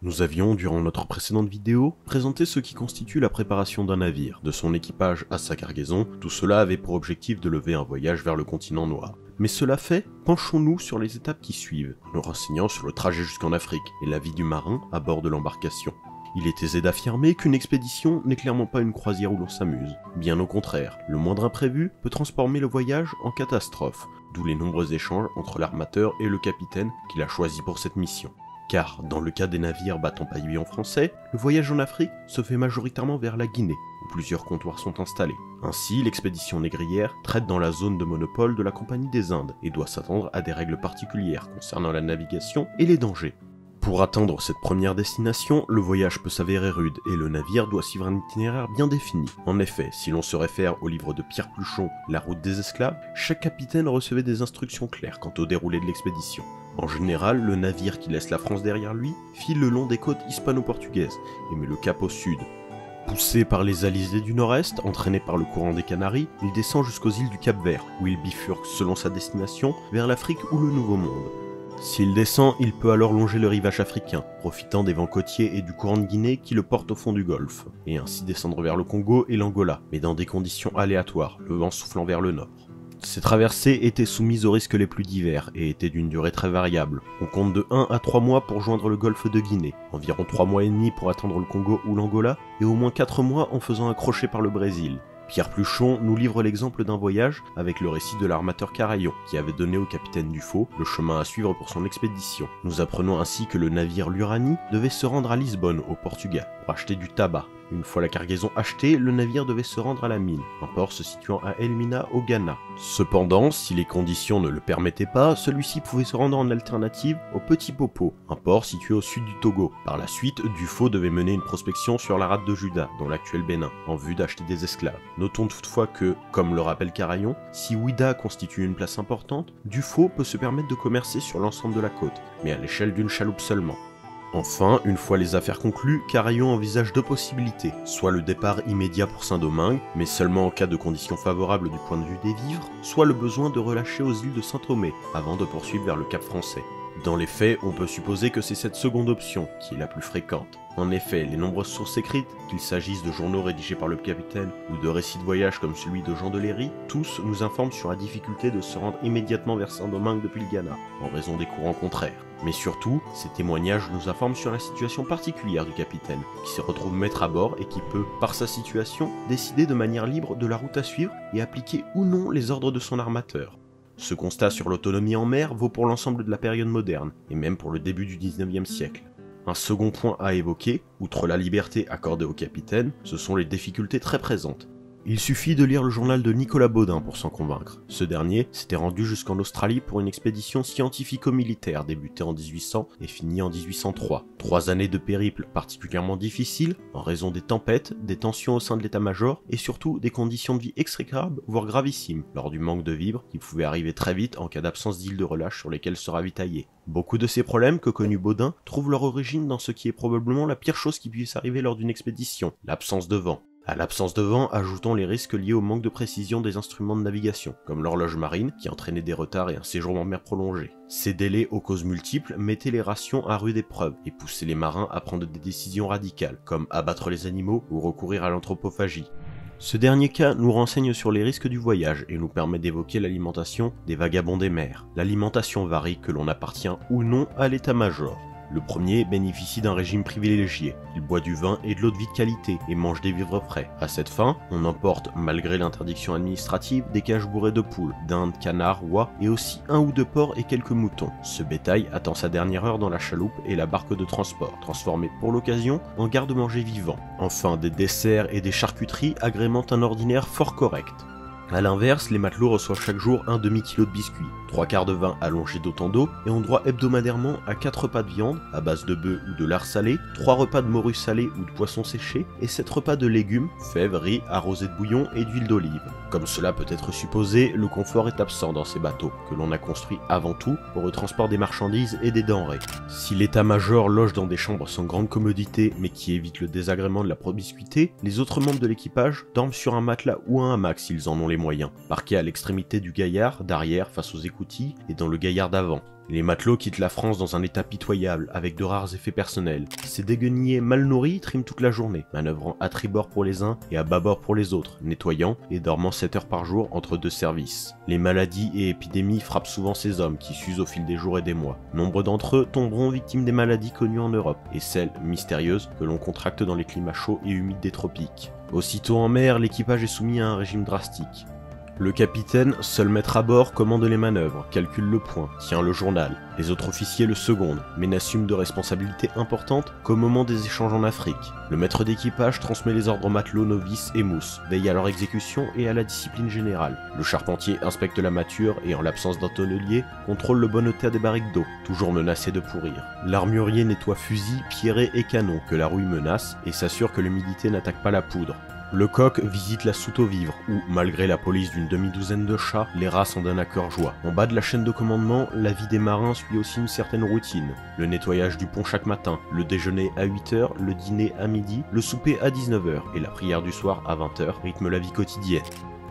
Nous avions, durant notre précédente vidéo, présenté ce qui constitue la préparation d'un navire, de son équipage à sa cargaison. Tout cela avait pour objectif de lever un voyage vers le continent noir. Mais cela fait, penchons-nous sur les étapes qui suivent, nous renseignant sur le trajet jusqu'en Afrique et la vie du marin à bord de l'embarcation. Il est aisé d'affirmer qu'une expédition n'est clairement pas une croisière où l'on s'amuse. Bien au contraire, le moindre imprévu peut transformer le voyage en catastrophe, d'où les nombreux échanges entre l'armateur et le capitaine qu'il a choisi pour cette mission. Car, dans le cas des navires battant pavillon français, le voyage en Afrique se fait majoritairement vers la Guinée, où plusieurs comptoirs sont installés. Ainsi, l'expédition négrière traite dans la zone de monopole de la Compagnie des Indes et doit s'attendre à des règles particulières concernant la navigation et les dangers. Pour atteindre cette première destination, le voyage peut s'avérer rude et le navire doit suivre un itinéraire bien défini. En effet, si l'on se réfère au livre de Pierre Pluchon, La route des esclaves, chaque capitaine recevait des instructions claires quant au déroulé de l'expédition. En général, le navire qui laisse la France derrière lui file le long des côtes hispano-portugaises et met le cap au sud. Poussé par les alizés du nord-est, entraîné par le courant des Canaries, il descend jusqu'aux îles du Cap-Vert, où il bifurque selon sa destination vers l'Afrique ou le Nouveau Monde. S'il descend, il peut alors longer le rivage africain, profitant des vents côtiers et du courant de Guinée qui le porte au fond du golfe, et ainsi descendre vers le Congo et l'Angola, mais dans des conditions aléatoires, le vent soufflant vers le nord. Ces traversées étaient soumises aux risques les plus divers et étaient d'une durée très variable. On compte de 1 à 3 mois pour joindre le golfe de Guinée, environ 3 mois et demi pour atteindre le Congo ou l'Angola, et au moins 4 mois en faisant un crochet par le Brésil. Pierre Pluchon nous livre l'exemple d'un voyage avec le récit de l'armateur Carayon, qui avait donné au capitaine Dufaux le chemin à suivre pour son expédition. Nous apprenons ainsi que le navire l'Uranie devait se rendre à Lisbonne, au Portugal, pour acheter du tabac. Une fois la cargaison achetée, le navire devait se rendre à la mine, un port se situant à Elmina au Ghana. Cependant, si les conditions ne le permettaient pas, celui-ci pouvait se rendre en alternative au Petit Popo, un port situé au sud du Togo. Par la suite, Dufaux devait mener une prospection sur la rade de Juda, dans l'actuel Bénin, en vue d'acheter des esclaves. Notons toutefois que, comme le rappelle Carayon, si Ouida constitue une place importante, Dufaux peut se permettre de commercer sur l'ensemble de la côte, mais à l'échelle d'une chaloupe seulement. Enfin, une fois les affaires conclues, Carayon envisage deux possibilités, soit le départ immédiat pour Saint-Domingue, mais seulement en cas de conditions favorables du point de vue des vivres, soit le besoin de relâcher aux îles de Saint-Thomé, avant de poursuivre vers le Cap français. Dans les faits, on peut supposer que c'est cette seconde option qui est la plus fréquente. En effet, les nombreuses sources écrites, qu'il s'agisse de journaux rédigés par le capitaine ou de récits de voyage comme celui de Jean de Léry, tous nous informent sur la difficulté de se rendre immédiatement vers Saint-Domingue depuis le Ghana, en raison des courants contraires. Mais surtout, ces témoignages nous informent sur la situation particulière du capitaine, qui se retrouve maître à bord et qui peut, par sa situation, décider de manière libre de la route à suivre et appliquer ou non les ordres de son armateur. Ce constat sur l'autonomie en mer vaut pour l'ensemble de la période moderne, et même pour le début du 19e siècle. Un second point à évoquer, outre la liberté accordée au capitaine, ce sont les difficultés très présentes. Il suffit de lire le journal de Nicolas Baudin pour s'en convaincre. Ce dernier s'était rendu jusqu'en Australie pour une expédition scientifico-militaire débutée en 1800 et finie en 1803. 3 années de périple particulièrement difficiles en raison des tempêtes, des tensions au sein de l'état-major et surtout des conditions de vie exécrables voire gravissimes lors du manque de vivres qui pouvait arriver très vite en cas d'absence d'îles de relâche sur lesquelles se ravitailler. Beaucoup de ces problèmes que connut Baudin trouvent leur origine dans ce qui est probablement la pire chose qui puisse arriver lors d'une expédition, l'absence de vent. À l'absence de vent, ajoutons les risques liés au manque de précision des instruments de navigation, comme l'horloge marine qui entraînait des retards et un séjour en mer prolongé. Ces délais aux causes multiples mettaient les rations à rude épreuve et poussaient les marins à prendre des décisions radicales, comme abattre les animaux ou recourir à l'anthropophagie. Ce dernier cas nous renseigne sur les risques du voyage et nous permet d'évoquer l'alimentation des vagabonds des mers. L'alimentation varie que l'on appartient ou non à l'état-major. Le premier bénéficie d'un régime privilégié, il boit du vin et de l'eau de vie de qualité et mange des vivres frais. À cette fin, on emporte, malgré l'interdiction administrative, des cages bourrées de poules, d'indes, canards, oies et aussi 1 ou 2 porcs et quelques moutons. Ce bétail attend sa dernière heure dans la chaloupe et la barque de transport, transformée pour l'occasion en garde-manger vivant. Enfin, des desserts et des charcuteries agrémentent un ordinaire fort correct. A l'inverse, les matelots reçoivent chaque jour un demi-kilo de biscuits, 3/4 de vin allongé d'autant d'eau, et ont droit hebdomadairement à 4 repas de viande, à base de bœuf ou de lard salé, 3 repas de morue salée ou de poisson séché, et 7 repas de légumes, fèves, riz, arrosés de bouillon et d'huile d'olive. Comme cela peut être supposé, le confort est absent dans ces bateaux, que l'on a construits avant tout pour le transport des marchandises et des denrées. Si l'état-major loge dans des chambres sans grande commodité, mais qui évitent le désagrément de la promiscuité, les autres membres de l'équipage dorment sur un matelas ou un hamac s'ils en ont les moyens, parqués à l'extrémité du gaillard, d'arrière face aux écoutilles Yakoutie et dans le Gaillard d'Avant. Les matelots quittent la France dans un état pitoyable, avec de rares effets personnels. Ces déguenillés mal nourris triment toute la journée, manœuvrant à tribord pour les uns et à bâbord pour les autres, nettoyant et dormant 7 heures par jour entre 2 services. Les maladies et épidémies frappent souvent ces hommes qui s'usent au fil des jours et des mois. Nombre d'entre eux tomberont victimes des maladies connues en Europe, et celles mystérieuses que l'on contracte dans les climats chauds et humides des tropiques. Aussitôt en mer, l'équipage est soumis à un régime drastique. Le capitaine, seul maître à bord, commande les manœuvres, calcule le point, tient le journal. Les autres officiers le secondent, mais n'assument de responsabilités importantes qu'au moment des échanges en Afrique. Le maître d'équipage transmet les ordres aux matelots novices et mousses, veille à leur exécution et à la discipline générale. Le charpentier inspecte la mâture et en l'absence d'un tonnelier, contrôle le bon état des barriques d'eau, toujours menacées de pourrir. L'armurier nettoie fusils, pierrets et canons que la rouille menace et s'assure que l'humidité n'attaque pas la poudre. Le coq visite la soute aux vivres, où, malgré la police d'une demi-douzaine de chats, les rats sont d'un accord joie. En bas de la chaîne de commandement, la vie des marins suit aussi une certaine routine. Le nettoyage du pont chaque matin, le déjeuner à 8 h, le dîner à midi, le souper à 19 h et la prière du soir à 20 h rythment la vie quotidienne.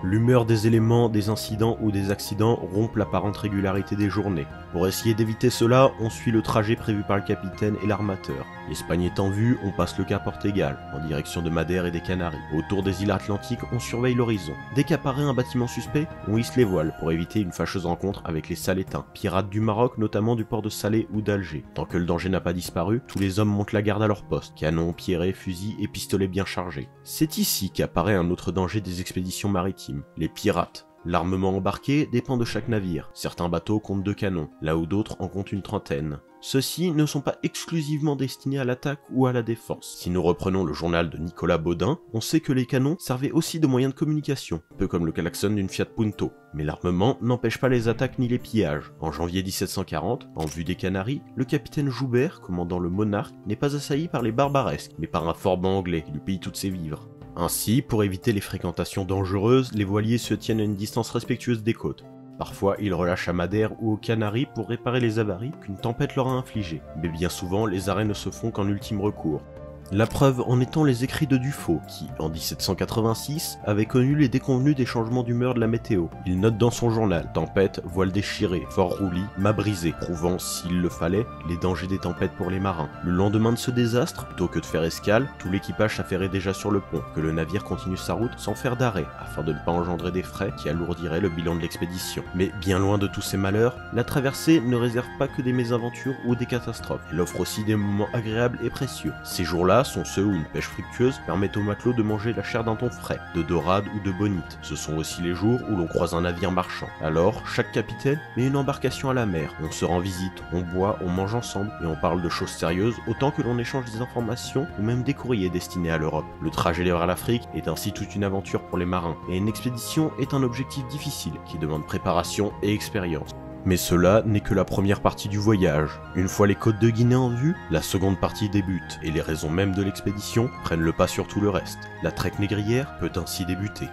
L'humeur des éléments, des incidents ou des accidents rompt l'apparente régularité des journées. Pour essayer d'éviter cela, on suit le trajet prévu par le capitaine et l'armateur. L'Espagne étant vue, on passe le cap Portugal, en direction de Madère et des Canaries. Autour des îles Atlantiques, on surveille l'horizon. Dès qu'apparaît un bâtiment suspect, on hisse les voiles pour éviter une fâcheuse rencontre avec les Salétains, pirates du Maroc, notamment du port de Salé ou d'Alger. Tant que le danger n'a pas disparu, tous les hommes montent la garde à leur poste, canons, pierrets, fusils et pistolets bien chargés. C'est ici qu'apparaît un autre danger des expéditions maritimes, les pirates. L'armement embarqué dépend de chaque navire. Certains bateaux comptent 2 canons, là où d'autres en comptent une trentaine. Ceux-ci ne sont pas exclusivement destinés à l'attaque ou à la défense. Si nous reprenons le journal de Nicolas Baudin, on sait que les canons servaient aussi de moyen de communication, peu comme le klaxon d'une Fiat Punto. Mais l'armement n'empêche pas les attaques ni les pillages. En janvier 1740, en vue des Canaries, le capitaine Joubert, commandant le Monarque, n'est pas assailli par les barbaresques, mais par un fort banc anglais qui lui pille toutes ses vivres. Ainsi, pour éviter les fréquentations dangereuses, les voiliers se tiennent à une distance respectueuse des côtes. Parfois, ils relâchent à Madère ou aux Canaries pour réparer les avaries qu'une tempête leur a infligées, mais bien souvent, les arrêts ne se font qu'en ultime recours. La preuve en étant les écrits de Dufaux, qui, en 1786, avait connu les déconvenus des changements d'humeur de la météo. Il note dans son journal « Tempête, voile déchiré, fort roulis, mât brisé », prouvant, s'il le fallait, les dangers des tempêtes pour les marins. Le lendemain de ce désastre, plutôt que de faire escale, tout l'équipage s'affairait déjà sur le pont, que le navire continue sa route sans faire d'arrêt, afin de ne pas engendrer des frais qui alourdiraient le bilan de l'expédition. Mais bien loin de tous ces malheurs, la traversée ne réserve pas que des mésaventures ou des catastrophes. Elle offre aussi des moments agréables et précieux. Ces jours-là sont ceux où une pêche fructueuse permet aux matelots de manger la chair d'un thon frais, de dorade ou de bonite. Ce sont aussi les jours où l'on croise un navire marchand. Alors, chaque capitaine met une embarcation à la mer. On se rend visite, on boit, on mange ensemble et on parle de choses sérieuses autant que l'on échange des informations ou même des courriers destinés à l'Europe. Le trajet vers l'Afrique est ainsi toute une aventure pour les marins et une expédition est un objectif difficile qui demande préparation et expérience. Mais cela n'est que la première partie du voyage. Une fois les côtes de Guinée en vue, la seconde partie débute, et les raisons mêmes de l'expédition prennent le pas sur tout le reste. La traque négrière peut ainsi débuter.